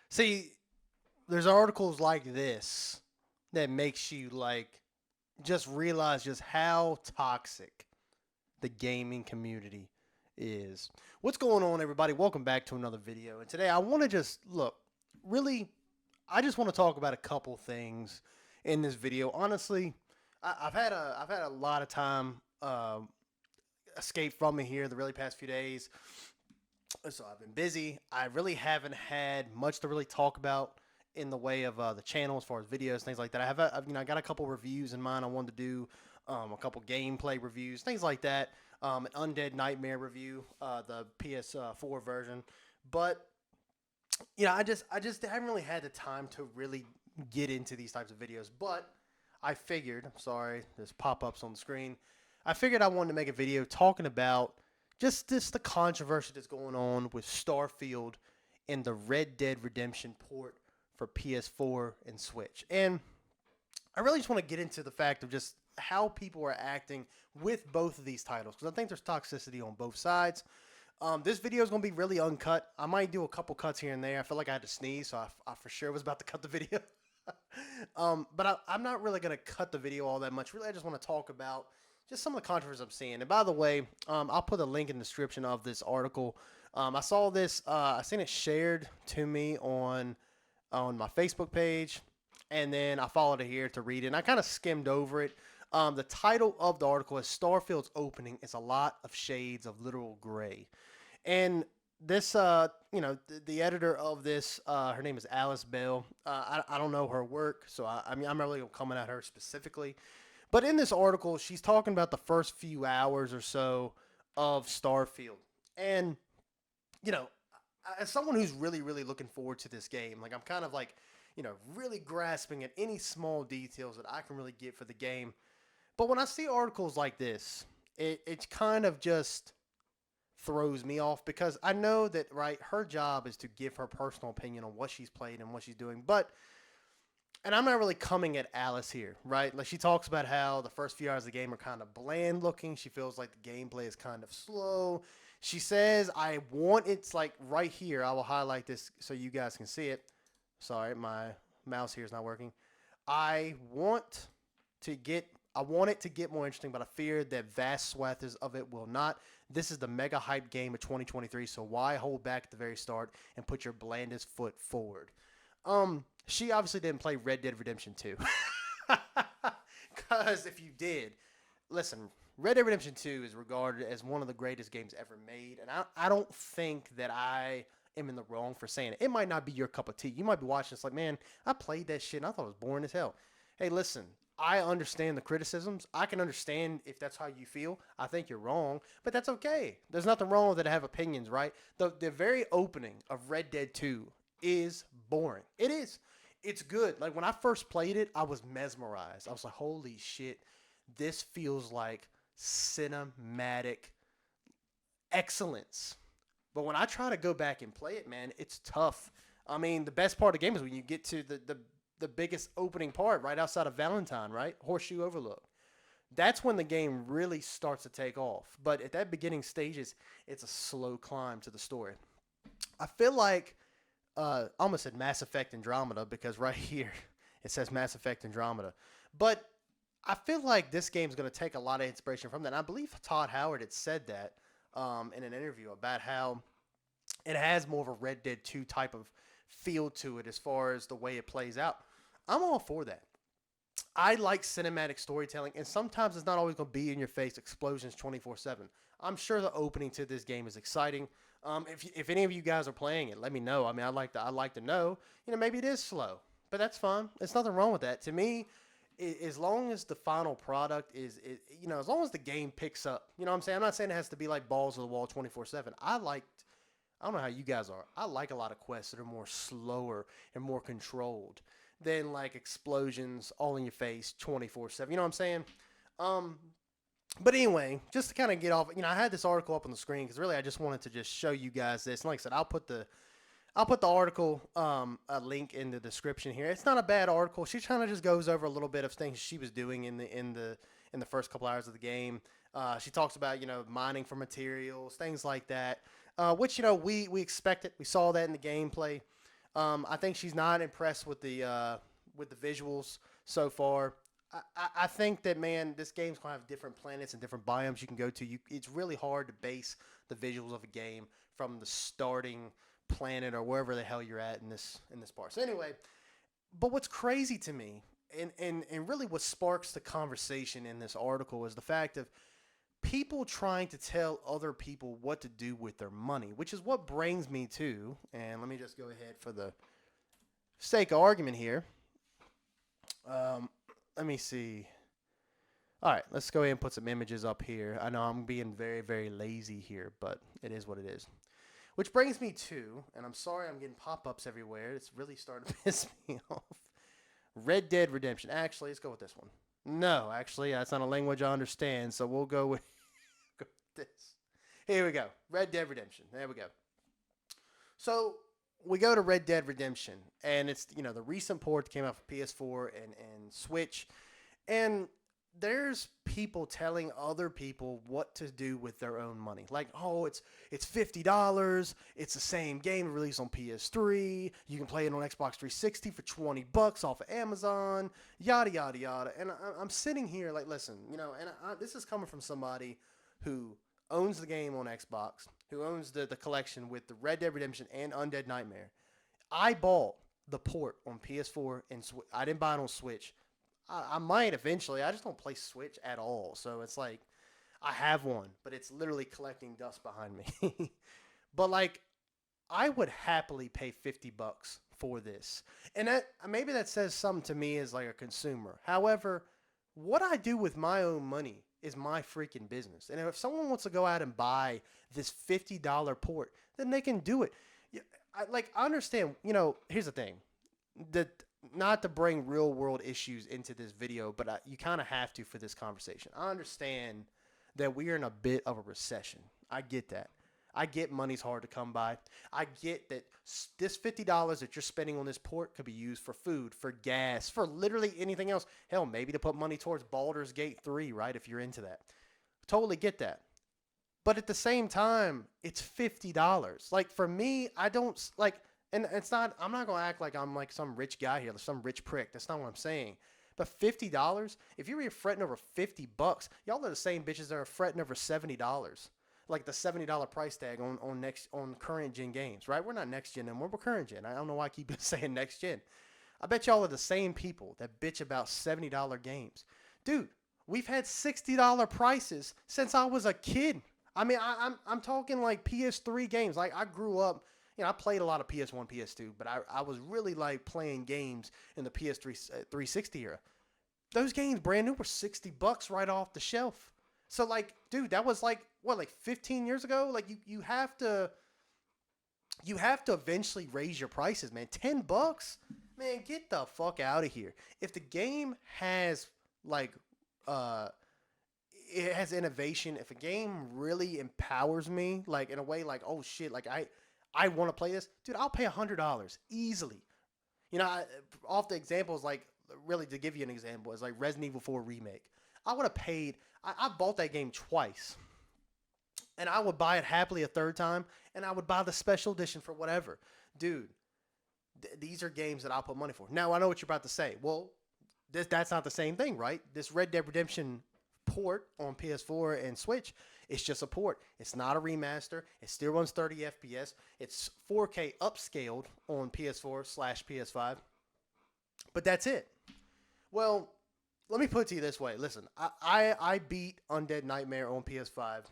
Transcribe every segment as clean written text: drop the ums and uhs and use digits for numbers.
See, there's articles like this that makes you like just realize just how toxic the gaming community is. What's going on, everybody? Welcome back to another video. And today I want to just look, really, I just want to talk about a couple things in this video. Honestly, I've had a lot of time escape from me here the really past few days. So I've been busy. I really haven't had much to really talk about in the way of the channel as far as videos, things like that. I got a couple reviews in mind. I wanted to do a couple gameplay reviews, things like that. An Undead Nightmare review, the PS4 version, but I just haven't really had the time to really get into these types of videos. But I figured, I'm sorry, there's pop-ups on the screen. I figured I wanted to make a video talking about just this the controversy that's going on with Starfield and the Red Dead Redemption port for PS4 and Switch. And I really just want to get into the fact of just how people are acting with both of these titles because I think there's toxicity on both sides. This video is going to be really uncut. I might do a couple cuts here and there. I feel like I had to sneeze, so I for sure was about to cut the video. I'm not really going to cut the video all that much. Really, I just want to talk about just some of the controversies I'm seeing. And by the way, I'll put a link in the description of this article. I saw this. I seen it shared to me on my Facebook page, and then I followed it here to read it. And I kind of skimmed over it. The title of the article is "Starfield's Opening is a Lot of Shades of Literal Gray," and this, the editor of this, her name is Alice Bell. I don't know her work, so I mean, I'm not really coming at her specifically. But in this article, she's talking about the first few hours or so of Starfield. And, you know, as someone who's really, really looking forward to this game, like I'm kind of like, really grasping at any small details that I can really get for the game. But when I see articles like this, it kind of just throws me off because I know that, right, her job is to give her personal opinion on what she's played and what she's doing. And I'm not really coming at Alice here, right? Like she talks about how the first few hours of the game are kind of bland looking. She feels like the gameplay is kind of slow. She says, it's like right here. I will highlight this so you guys can see it. Sorry, my mouse here is not working. I want I want it to get more interesting, but I fear that vast swaths of it will not. This is the mega hype game of 2023, so why hold back at the very start and put your blandest foot forward? She obviously didn't play Red Dead Redemption 2. Because if you did, listen, Red Dead Redemption 2 is regarded as one of the greatest games ever made, and I don't think that I am in the wrong for saying it. It might not be your cup of tea. You might be watching this like, man, I played that shit and I thought it was boring as hell. Hey, listen, I understand the criticisms. I can understand if that's how you feel. I think you're wrong, but that's okay. There's nothing wrong with it to have opinions, right? The very opening of Red Dead 2 is boring. It is. It's good. Like when I first played it, I was mesmerized. I was like, holy shit, this feels like cinematic excellence. But when I try to go back and play it, man, it's tough. I mean, the best part of the game is when you get to the biggest opening part right outside of Valentine, right? Horseshoe Overlook. That's when the game really starts to take off. But at that beginning stages, it's a slow climb to the story. I feel like I almost said Mass Effect Andromeda because right here it says Mass Effect Andromeda. But I feel like this game's going to take a lot of inspiration from that. And I believe Todd Howard had said that in an interview about how it has more of a Red Dead 2 type of feel to it as far as the way it plays out. I'm all for that. I like cinematic storytelling, and sometimes it's not always going to be in your face explosions 24/7. I'm sure the opening to this game is exciting. If any of you guys are playing it, let me know. I mean, I'd like to know. Maybe it is slow, but that's fine. There's nothing wrong with that. To me, as long as the final product as long as the game picks up, you know what I'm saying? I'm not saying it has to be like balls to the wall 24/7. I don't know how you guys are. I like a lot of quests that are more slower and more controlled than like explosions all in your face 24/7. You know what I'm saying? Um, but anyway, just to kind of get off, I had this article up on the screen because really I just wanted to just show you guys this. And like I said, I'll put the article a link in the description here. It's not a bad article. She kind of just goes over a little bit of things she was doing in the first couple hours of the game. She talks about mining for materials, things like that. which we expected. We saw that in the gameplay. I think she's not impressed with the visuals so far. I think that, man, this game's gonna have different planets and different biomes you can go to. It's really hard to base the visuals of a game from the starting planet or wherever the hell you're at in this part. So anyway, but what's crazy to me, and really what sparks the conversation in this article, is the fact of people trying to tell other people what to do with their money, which is what brings me to, and let me just go ahead for the sake of argument here. Um, Let me see. All right, let's go ahead and put some images up here. I know I'm being very, very lazy here, but it is what it is. Which brings me to, and I'm sorry I'm getting pop-ups everywhere. It's really starting to piss me off. Red Dead Redemption. Actually, let's go with this one. No, actually, that's not a language I understand, so we'll go with, go with this. Here we go. Red Dead Redemption. There we go. So we go to Red Dead Redemption, and it's the recent port that came out for PS4 and Switch, and there's people telling other people what to do with their own money. Like, oh, it's $50. It's the same game released on PS3. You can play it on Xbox 360 for $20 off of Amazon. Yada yada yada. And I'm sitting here like, listen, and this is coming from somebody who owns the game on Xbox, who owns the collection with the Red Dead Redemption and Undead Nightmare. I bought the port on PS4 and I didn't buy it on Switch. I might eventually. I just don't play Switch at all. So it's like I have one, but it's literally collecting dust behind me. But like I would happily pay $50 for this. And maybe that says something to me as like a consumer. However, what I do with my own money is my freaking business. And if someone wants to go out and buy this $50 port, then they can do it. I understand, here's the thing. That not to bring real world issues into this video, but you kind of have to for this conversation. I understand that we are in a bit of a recession. I get that. I get money's hard to come by. I get that this $50 that you're spending on this port could be used for food, for gas, for literally anything else. Hell, maybe to put money towards Baldur's Gate 3, right, if you're into that. Totally get that. But at the same time, it's $50. Like, for me, I don't, like, and it's not, I'm not going to act like I'm like some rich guy here, some rich prick. That's not what I'm saying. But $50, if you're fretting over $50, y'all are the same bitches that are fretting over $70. Like the $70 price tag on current gen games, right? We're not next gen anymore. We're current gen. I don't know why I keep saying next gen. I bet y'all are the same people that bitch about $70 games. Dude, we've had $60 prices since I was a kid. I mean, I'm talking like PS3 games. Like I grew up, I played a lot of PS1, PS2, but I was really like playing games in the PS3 360 era. Those games brand new were $60 right off the shelf. So like, dude, that was like what, like 15 years ago? Like you have to eventually raise your prices, man. $10? Man, get the fuck out of here. If the game has like it has innovation, if a game really empowers me, like in a way like, oh shit, like I want to play this, dude, I'll pay $100 easily. Off the examples, like really to give you an example, is like Resident Evil 4 Remake. I would have paid, I bought that game twice. And I would buy it happily a third time, and I would buy the special edition for whatever. Dude, these are games that I'll put money for. Now, I know what you're about to say. Well, that's not the same thing, right? This Red Dead Redemption port on PS4 and Switch, it's just a port. It's not a remaster. It still runs 30 FPS. It's 4K upscaled on PS4/PS5. But that's it. Well, let me put it to you this way. Listen, I beat Undead Nightmare on PS5.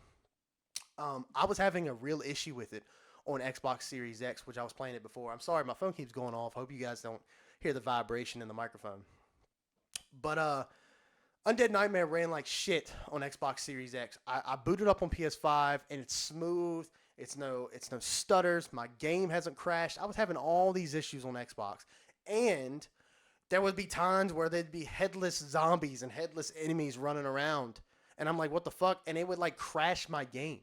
I was having a real issue with it on Xbox Series X, which I was playing it before. I'm sorry, my phone keeps going off. Hope you guys don't hear the vibration in the microphone. But Undead Nightmare ran like shit on Xbox Series X. I booted up on PS5 and it's smooth. It's no stutters. My game hasn't crashed. I was having all these issues on Xbox. And there would be times where there'd be headless zombies and headless enemies running around. And I'm like, what the fuck? And it would like crash my game.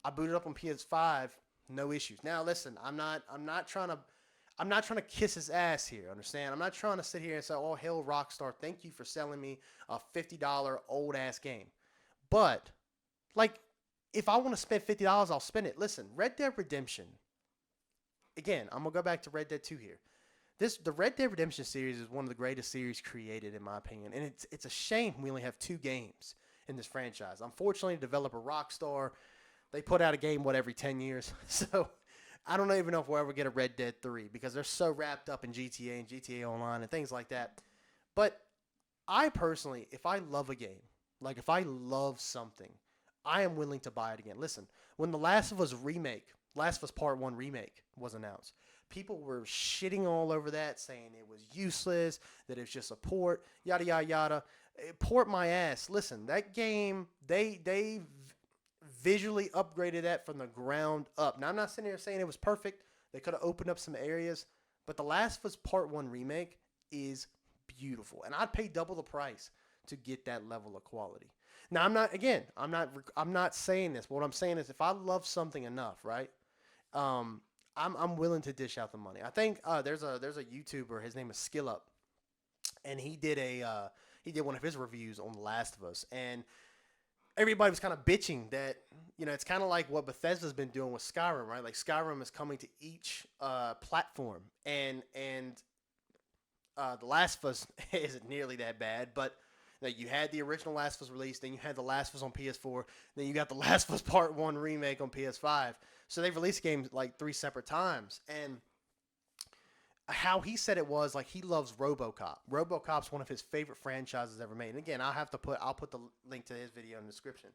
I booted up on PS5, no issues. Now listen, I'm not trying to kiss his ass here, understand? I'm not trying to sit here and say, oh, hell, Rockstar, thank you for selling me a $50 old-ass game. But, like, if I want to spend $50, I'll spend it. Listen, Red Dead Redemption. Again, I'm gonna go back to Red Dead 2 here. The Red Dead Redemption series is one of the greatest series created, in my opinion, and it's a shame we only have 2 games in this franchise. Unfortunately, developer Rockstar, they put out a game every 10 years, so I don't even know if we'll ever get a Red Dead 3 because they're so wrapped up in GTA and GTA Online and things like that. But I personally, if I love a game, like if I love something, I am willing to buy it again. Listen, when the Last of Us remake, Last of Us Part 1 remake was announced, people were shitting all over that, saying it was useless, that it's just a port, yada, yada, yada. Port my ass. Listen, that game, they visually upgraded that from the ground up. Now, I'm not sitting here saying it was perfect. They could have opened up some areas, but the Last of Us Part 1 remake is beautiful, and I'd pay double the price to get that level of quality. Now, I'm not saying this. But what I'm saying is, if I love something enough, right? I'm willing to dish out the money. I think there's a YouTuber. His name is Skill Up, and he did one of his reviews on The Last of Us, and everybody was kind of bitching that it's kind of like what Bethesda's been doing with Skyrim, right? Like Skyrim is coming to each platform, and The Last of Us isn't nearly that bad, but you had the original Last of Us release, then you had The Last of Us on PS4, then you got The Last of Us Part 1 remake on PS5. So they've released games like 3 separate times. And how he said it was, like, he loves Robocop. Robocop's one of his favorite franchises ever made. And again, I'll put the link to his video in the description.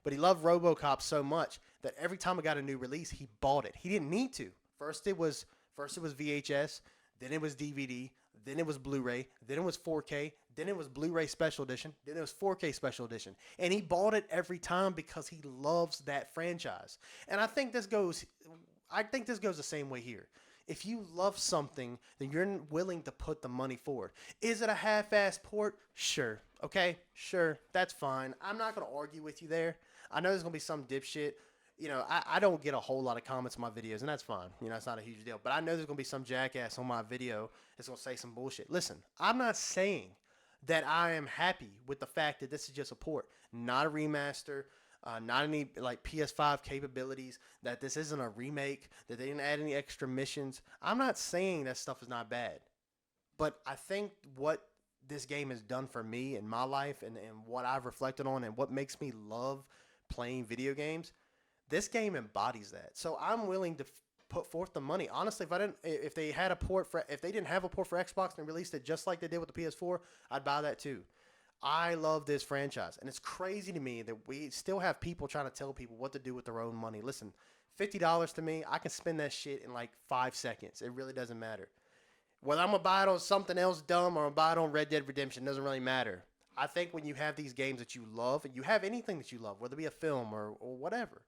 But he loved Robocop so much that every time it got a new release, he bought it. He didn't need to. First it was VHS, then it was DVD, then it was Blu-ray, then it was 4K, then it was Blu-ray Special Edition, then it was 4K Special Edition. And he bought it every time because he loves that franchise. And I think this goes the same way here. If you love something, then you're willing to put the money forward. Is it a half-assed port? Sure. Okay? Sure. That's fine. I'm not going to argue with you there. I know there's going to be some dipshit. I don't get a whole lot of comments on my videos, and that's fine. It's not a huge deal. But I know there's going to be some jackass on my video that's going to say some bullshit. Listen, I'm not saying that I am happy with the fact that this is just a port, not a remaster, not any like PS5 capabilities, that this isn't a remake, that they didn't add any extra missions. I'm not saying that stuff is not bad. But I think what this game has done for me in my life and what I've reflected on and what makes me love playing video games, this game embodies that. So I'm willing to put forth the money. Honestly, if they didn't have a port for Xbox and released it just like they did with the PS4, I'd buy that too. I love this franchise, and it's crazy to me that we still have people trying to tell people what to do with their own money. Listen, $50 to me, I can spend that shit in like 5 seconds. It really doesn't matter. Whether I'm going to buy it on something else dumb or I'm going to buy it on Red Dead Redemption doesn't really matter. I think when you have these games that you love, and you have anything that you love, whether it be a film or whatever,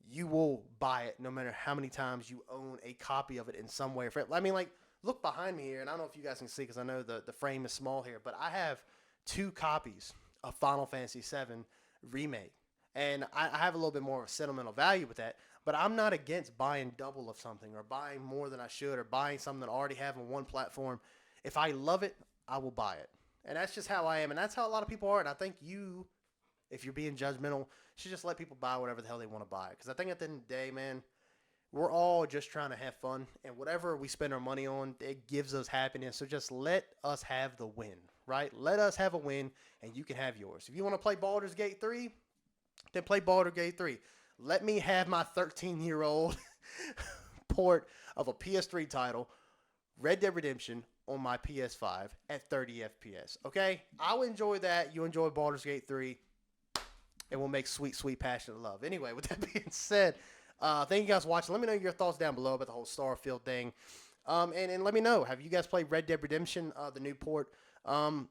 you will buy it no matter how many times you own a copy of it in some way. I mean, like, look behind me here, and I don't know if you guys can see because I know the frame is small here, but I have 2 copies of Final Fantasy VII Remake. And I have a little bit more of a sentimental value with that, but I'm not against buying double of something or buying more than I should or buying something that I already have on one platform. If I love it, I will buy it. And that's just how I am, and that's how a lot of people are, and I think you, if you're being judgmental, should just let people buy whatever the hell they want to buy. Because I think at the end of the day, man, we're all just trying to have fun. And whatever we spend our money on, it gives us happiness. So just let us have the win, right? Let us have a win, and you can have yours. If you want to play Baldur's Gate 3, then play Baldur's Gate 3. Let me have my 13-year-old port of a PS3 title, Red Dead Redemption, on my PS5 at 30 FPS. Okay? I'll enjoy that. You enjoy Baldur's Gate 3. And we'll make sweet, sweet, passionate love. Anyway, with that being said, thank you guys for watching. Let me know your thoughts down below about the whole Starfield thing. And let me know, have you guys played Red Dead Redemption, the new port? I'm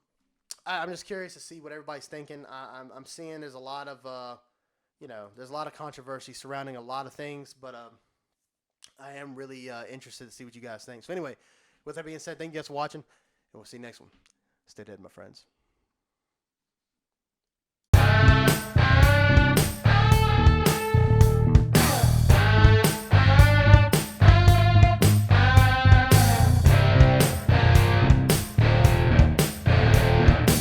just curious to see what everybody's thinking. I'm seeing there's a lot of, there's a lot of controversy surrounding a lot of things. But I am really interested to see what you guys think. So anyway, with that being said, thank you guys for watching. And we'll see you next one. Stay dead, my friends.